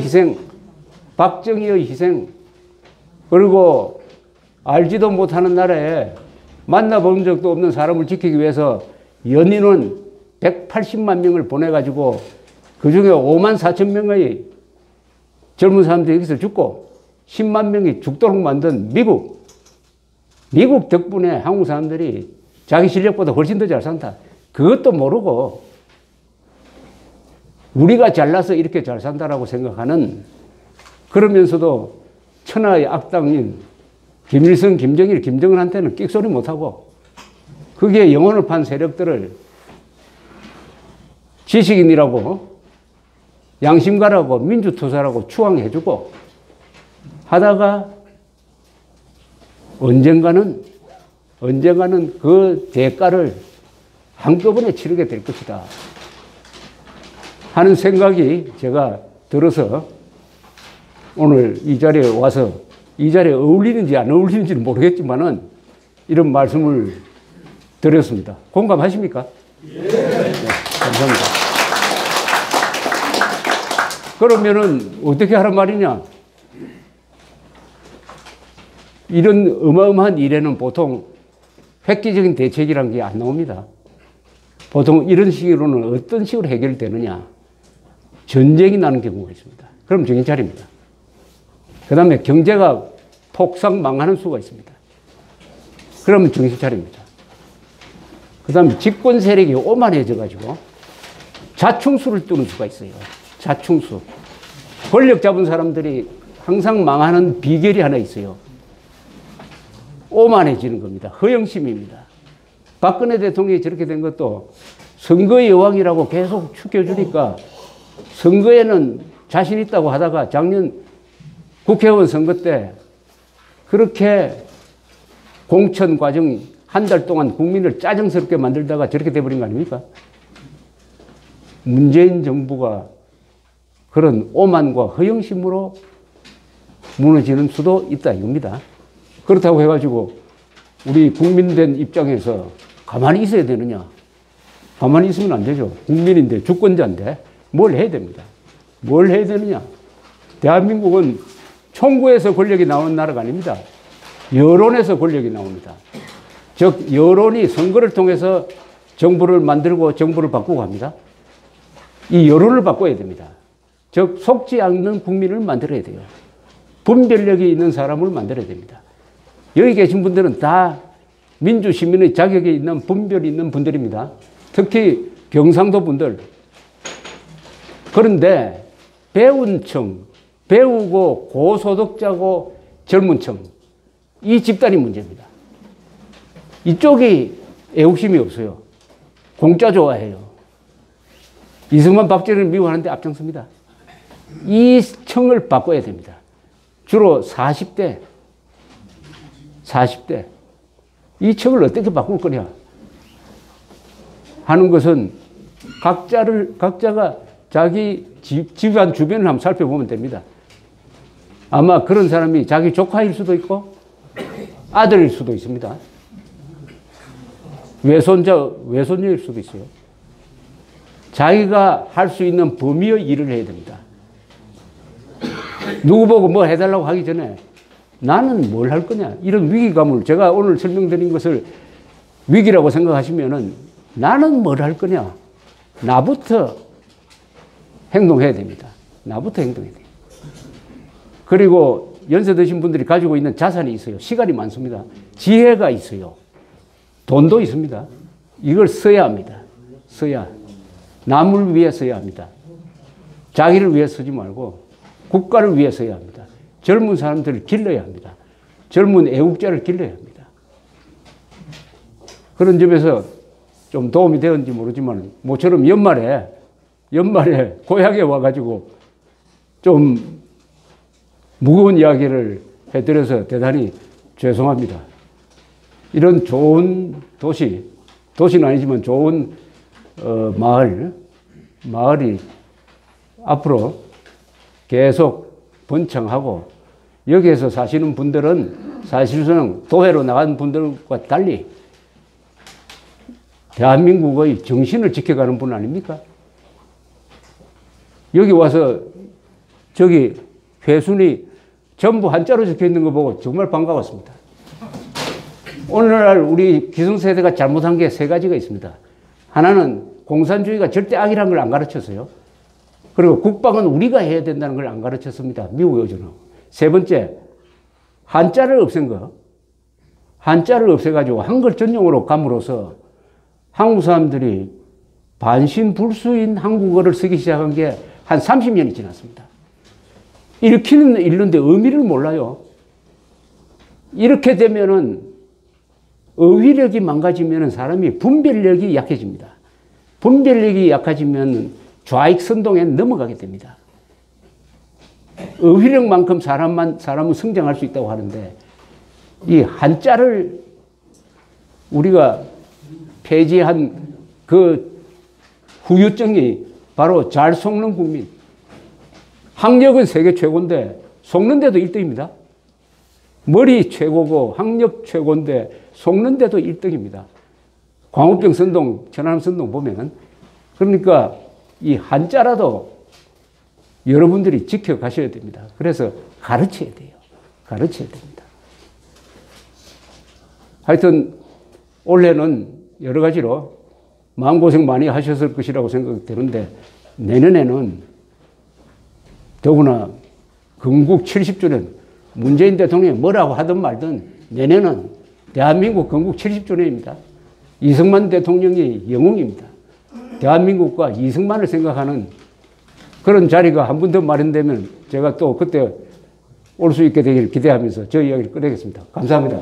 희생, 박정희의 희생, 그리고 알지도 못하는 나라에 만나본 적도 없는 사람을 지키기 위해서 연인은 180만 명을 보내가지고 그 중에 5만 4천 명의 젊은 사람들이 여기서 죽고 10만 명이 죽도록 만든 미국 덕분에 한국 사람들이 자기 실력보다 훨씬 더 잘 산다. 그것도 모르고 우리가 잘나서 이렇게 잘 산다라고 생각하는, 그러면서도 천하의 악당인 김일성, 김정일, 김정은한테는 끽소리 못하고 거기에 영혼을 판 세력들을 지식인이라고 양심가라고 민주투사라고 추앙해주고 하다가 언젠가는 그 대가를 한꺼번에 치르게 될 것이다 하는 생각이 제가 들어서 오늘 이 자리에 와서, 이 자리에 어울리는지 안 어울리는지는 모르겠지만은 이런 말씀을 드렸습니다. 공감하십니까? 예. 네, 감사합니다. 그러면은 어떻게 하란 말이냐? 이런 어마어마한 일에는 보통 획기적인 대책이라는 게 안 나옵니다. 보통 이런 식으로는 어떤 식으로 해결되느냐? 전쟁이 나는 경우가 있습니다. 그럼 정신 차립니다. 그 다음에 경제가 폭삭 망하는 수가 있습니다. 그러면 정신 차립니다. 그 다음에 집권 세력이 오만해져가지고 자충수를 뚫는 수가 있어요. 자충수. 권력 잡은 사람들이 항상 망하는 비결이 하나 있어요. 오만해지는 겁니다. 허영심입니다. 박근혜 대통령이 저렇게 된 것도 선거의 여왕이라고 계속 추겨주니까 선거에는 자신 있다고 하다가 작년 국회의원 선거 때 그렇게 공천 과정 한 달 동안 국민을 짜증스럽게 만들다가 저렇게 돼버린 거 아닙니까? 문재인 정부가 그런 오만과 허영심으로 무너지는 수도 있다 이겁니다. 그렇다고 해가지고 우리 국민된 입장에서 가만히 있어야 되느냐? 가만히 있으면 안 되죠. 국민인데, 주권자인데 뭘 해야 됩니다. 뭘 해야 되느냐? 대한민국은 총구에서 권력이 나오는 나라가 아닙니다. 여론에서 권력이 나옵니다. 즉 여론이 선거를 통해서 정부를 만들고 정부를 바꾸고 합니다. 이 여론을 바꿔야 됩니다. 즉 속지 않는 국민을 만들어야 돼요. 분별력이 있는 사람을 만들어야 됩니다. 여기 계신 분들은 다 민주시민의 자격이 있는 분별이 있는 분들입니다. 특히 경상도 분들. 그런데 배운 층, 배우고 고소득자고 젊은 층, 이 집단이 문제입니다. 이쪽이 애국심이 없어요. 공짜 좋아해요. 이승만 박정희를 미워하는데 앞장섭니다. 이 층을 바꿔야 됩니다. 주로 40대. 이 층을 어떻게 바꿀 거냐 하는 것은 각자가 자기 집안 주변을 한번 살펴보면 됩니다. 아마 그런 사람이 자기 조카일 수도 있고 아들일 수도 있습니다. 외손녀일 수도 있어요. 자기가 할 수 있는 범위의 일을 해야 됩니다. 누구 보고 뭐 해달라고 하기 전에 나는 뭘 할 거냐. 이런 위기감을 제가 오늘 설명드린 것을 위기라고 생각하시면은 나는 뭘 할 거냐. 나부터 행동해야 됩니다. 나부터 행동해야 돼요. 그리고 연세 드신 분들이 가지고 있는 자산이 있어요. 시간이 많습니다. 지혜가 있어요. 돈도 있습니다. 이걸 써야 합니다. 써야. 남을 위해 써야 합니다. 자기를 위해 쓰지 말고 국가를 위해 써야 합니다. 젊은 사람들을 길러야 합니다. 젊은 애국자를 길러야 합니다. 그런 점에서 좀 도움이 되었는지 모르지만 모처럼 연말에 고향에 와가지고 좀 무거운 이야기를 해드려서 대단히 죄송합니다. 이런 좋은 도시는 아니지만 좋은 마을이 앞으로 계속 번창하고 여기에서 사시는 분들은 사실상 도회로 나간 분들과 달리 대한민국의 정신을 지켜가는 분 아닙니까? 여기 와서 저기 회순이 전부 한자로 적혀 있는 거 보고 정말 반가웠습니다. 오늘날 우리 기성세대가 잘못한 게 세 가지가 있습니다. 하나는 공산주의가 절대 악이라는 걸 안 가르쳤어요. 그리고 국방은 우리가 해야 된다는 걸 안 가르쳤습니다. 미국에 의존하고. 세 번째, 한자를 없앤 거. 한자를 없애가지고 한글 전용으로 감으로써 한국 사람들이 반신불수인 한국어를 쓰기 시작한 게 한 30년이 지났습니다. 읽기는 읽는데 의미를 몰라요. 이렇게 되면은 어휘력이 망가지면 사람이 분별력이 약해집니다. 분별력이 약해지면 좌익 선동에 넘어가게 됩니다. 어휘력만큼 사람은 성장할 수 있다고 하는데 이 한자를 우리가 폐지한 그 후유증이 바로 잘 속는 국민. 학력은 세계 최고인데 속는데도 1등입니다. 머리 최고고 학력 최고인데 속는데도 1등입니다. 광우병 선동, 천안함 선동 보면은. 그러니까 이 한자라도 여러분들이 지켜가셔야 됩니다. 그래서 가르쳐야 돼요. 가르쳐야 됩니다. 하여튼 올해는 여러 가지로 마음고생 많이 하셨을 것이라고 생각되는데 내년에는 더구나 건국 70주년 문재인 대통령이 뭐라고 하든 말든 내년은 대한민국 건국 70주년입니다. 이승만 대통령이 영웅입니다. 대한민국과 이승만을 생각하는 그런 자리가 한 번 더 마련되면 제가 또 그때 올 수 있게 되기를 기대하면서 저 이야기를 끝내겠습니다. 감사합니다.